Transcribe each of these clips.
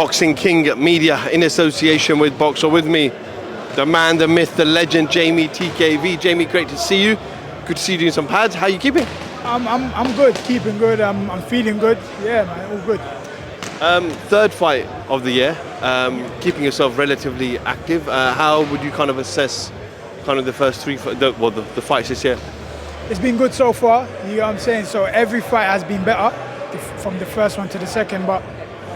Boxing King Media in association with Boxer. With me, the man, the myth, the legend, Jeamie TKV. Jeamie, great to see you. Good to see you doing some pads. How are you keeping? I'm good, keeping good. I'm feeling good. Yeah, man, all good. Third fight of the year. Keeping yourself relatively active. How would you kind of assess kind of the first three, the fights this year? It's been good so far. You know what I'm saying? So every fight has been better from the first one to the second, but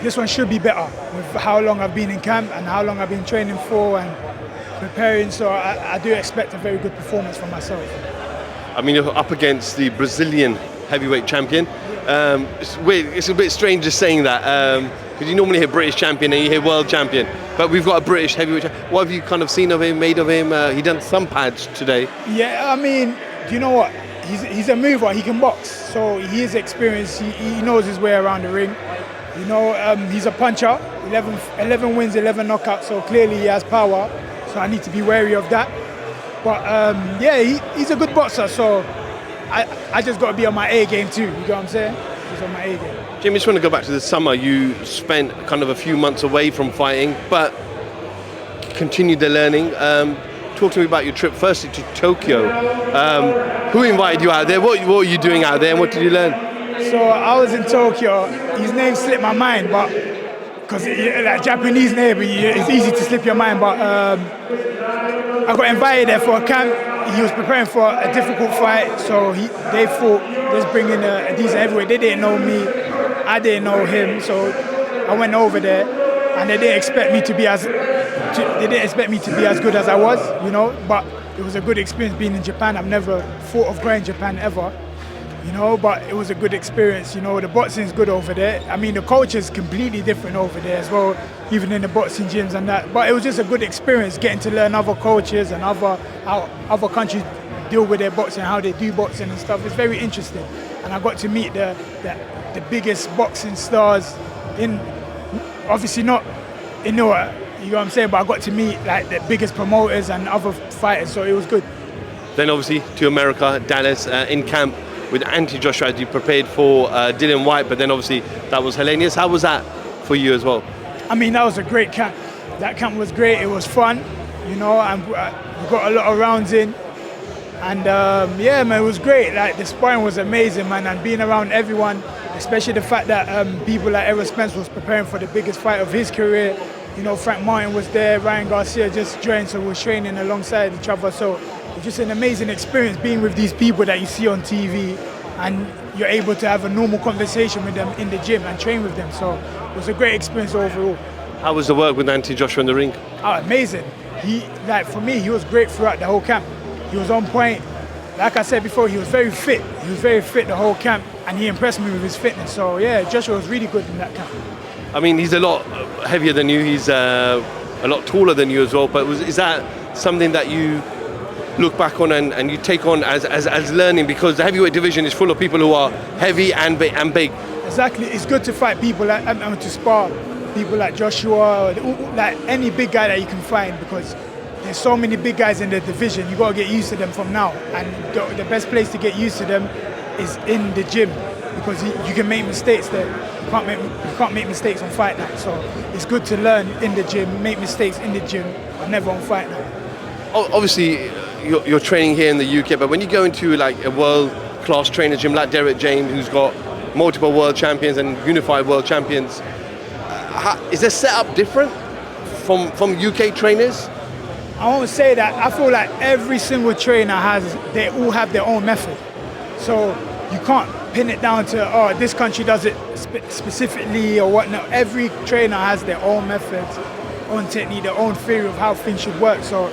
this one should be better with how long I've been in camp and how long I've been training for and preparing. So I do expect a very good performance from myself. I mean, you're up against the Brazilian heavyweight champion. It's weird, it's a bit strange just saying that, because you normally hear British champion and you hear world champion, but we've got a British heavyweight champion. What have you kind of seen of him, made of him? He done some pads today. Yeah, I mean, do you know what? He's a mover, he can box, so he is experienced, he knows his way around the ring. You know, he's a puncher, 11 wins, 11 knockouts, so clearly he has power, so I need to be wary of that. But yeah, he's a good boxer, so I just got to be on my A game too, you know what I'm saying? He's on my A game. Jimmy, I just want to go back to the summer. You spent kind of a few months away from fighting, but continued the learning. Talk to me about your trip firstly to Tokyo. Who invited you out there? What were you doing out there and what did you learn? So I was in Tokyo. His name slipped my mind, but because like Japanese name, it's easy to slip your mind. But I got invited there for a camp. He was preparing for a difficult fight, so they thought let's bring in a decent heavyweight. They didn't know me, I didn't know him, so I went over there, and they didn't expect me to be as good as I was, you know. But it was a good experience being in Japan. I've never thought of going to Japan ever. You know, but it was a good experience. You know, the boxing's good over there. I mean, the culture is completely different over there as well, even in the boxing gyms and that. But it was just a good experience getting to learn other cultures and how other countries deal with their boxing, how they do boxing and stuff. It's very interesting. And I got to meet the biggest boxing stars obviously not in Newark, you know what I'm saying, but I got to meet like the biggest promoters and other fighters, so it was good. Then obviously to America, Dallas, in camp with Joshua as you prepared for Dillian Whyte, but then obviously that was Hellenius. How was that for you as well? I mean, that was a great camp. That camp was great, it was fun, you know, and we got a lot of rounds in. And yeah, man, it was great. Like, the sparring was amazing, man, and being around everyone, especially the fact that people like Errol Spence was preparing for the biggest fight of his career. You know, Frank Martin was there, Ryan Garcia just joined, so we were training alongside each other. So it's just an amazing experience being with these people that you see on TV, and you're able to have a normal conversation with them in the gym and train with them. So it was a great experience overall. How was the work with Joshua in the ring? Oh, amazing. For me, he was great throughout the whole camp. He was on point. Like I said before, he was very fit. He was very fit the whole camp, and he impressed me with his fitness. So yeah, Joshua was really good in that camp. I mean, he's a lot heavier than you. He's a lot taller than you as well. But is that something that you look back on and you take on as learning? Because the heavyweight division is full of people who are heavy and big. Exactly. It's good to fight people like to spar people like Joshua, or like any big guy that you can find, because there's so many big guys in the division. You got to get used to them from now, and the best place to get used to them is in the gym, because you can make mistakes there. You can't make mistakes on fight night. So it's good to learn in the gym, make mistakes in the gym, but never on fight night. Obviously, you're training here in the UK, but when you go into like a world-class trainer gym like Derek James, who's got multiple world champions and unified world champions, is the setup different from UK trainers? I won't say that. I feel like every single trainer they all have their own method. So you can't pin it down to, this country does it specifically or whatnot. Every trainer has their own methods, own technique, their own theory of how things should work. So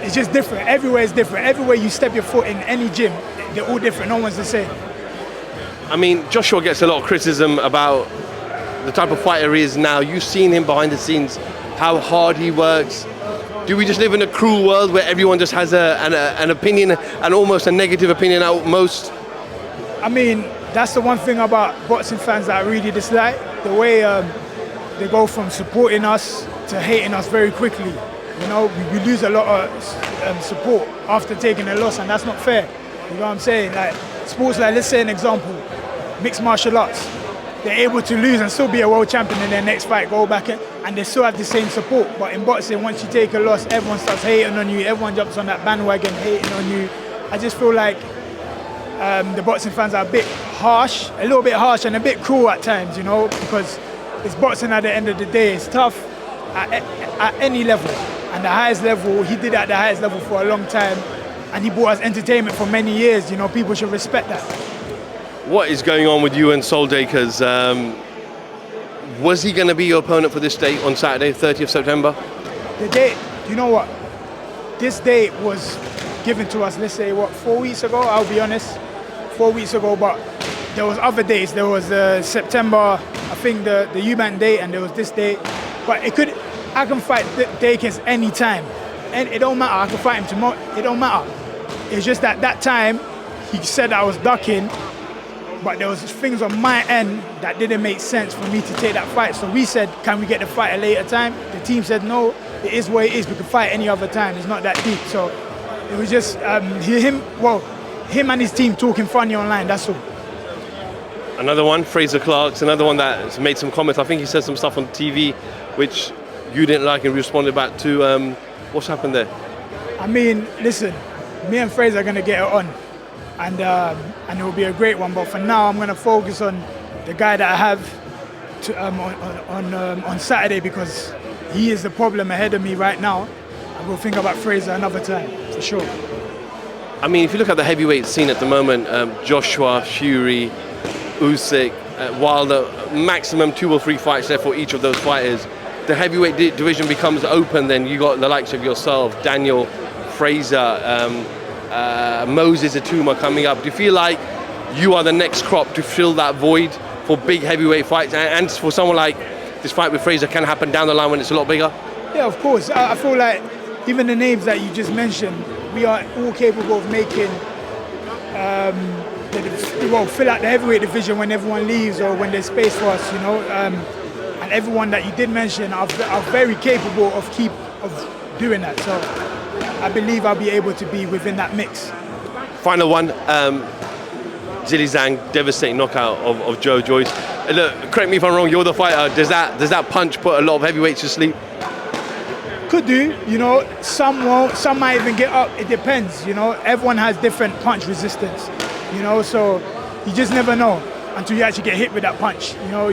it's just different. Everywhere is different. Everywhere you step your foot in any gym, they're all different. No one's the same. I mean, Joshua gets a lot of criticism about the type of fighter he is now. You've seen him behind the scenes, how hard he works. Do we just live in a cruel world where everyone just has an opinion, and almost a negative opinion at most? I mean, that's the one thing about boxing fans that I really dislike. The way they go from supporting us to hating us very quickly. You know, we lose a lot of support after taking a loss, and that's not fair. You know what I'm saying? Like, sports, like, let's say an example, mixed martial arts. they're able to lose and still be a world champion in their next fight, go back and they still have the same support. But in boxing, once you take a loss, everyone starts hating on you, everyone jumps on that bandwagon hating on you. I just feel like the boxing fans are a bit harsh, a little bit harsh and a bit cruel at times, you know, because it's boxing at the end of the day. It's tough at any level. And the highest level, he did it at the highest level for a long time, and he brought us entertainment for many years. You know, people should respect that. What is going on with you and Soldakers? Was he going to be your opponent for this date on Saturday, 30th September? The date, you know what? This date was given to us, let's say, 4 weeks ago? I'll be honest, 4 weeks ago, but there was other dates. There was September, I think the Eubank date, and there was this date. But I can fight Dakins anytime. And it don't matter, I can fight him tomorrow, it don't matter. It's just that time, he said I was ducking, but there was things on my end that didn't make sense for me to take that fight. So we said, can we get the fight at a later time? The team said, no, it is what it is. We can fight any other time. It's not that deep. So it was just him and his team talking funny online, that's all. Another one, Fraser Clark's another one that's made some comments. I think he said some stuff on TV which you didn't like and responded back to. What's happened there? I mean, listen, me and Fraser are going to get it on. And it will be a great one. But for now, I'm going to focus on the guy that I have on Saturday, because he is the problem ahead of me right now. And we'll think about Fraser another time, for sure. I mean, if you look at the heavyweight scene at the moment, Joshua, Fury, Usyk, Wilder, maximum 2 or 3 fights there for each of those fighters. The heavyweight division becomes open, then you got the likes of yourself, Daniel, Fraser, Moses Atuma coming up. Do you feel like you are the next crop to fill that void for big heavyweight fights, and for someone like this fight with Fraser can happen down the line when it's a lot bigger? Yeah, of course. I feel like even the names that you just mentioned, we are all capable of making fill out the heavyweight division when everyone leaves or when there's space for us, you know. And everyone that you did mention are very capable of doing that. So I believe I'll be able to be within that mix. Final one, Zhang, devastating knockout of Joe Joyce. Look, correct me if I'm wrong, you're the fighter. Does that punch put a lot of heavyweights to sleep? Could do, you know, some won't, some might even get up, it depends, you know. Everyone has different punch resistance, you know, so you just never know until you actually get hit with that punch, you know.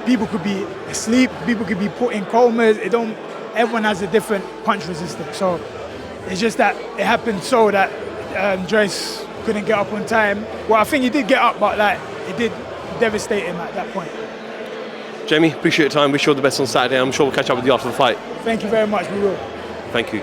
People could be asleep, people could be put in comas, everyone has a different punch resistance. So it's just that it happened so that Joyce couldn't get up on time. Well, I think he did get up, but like it did devastate him at that point. Jeamie, appreciate your time. Wish you all the best on Saturday. I'm sure we'll catch up with you after the fight. Thank you very much, we will. Thank you.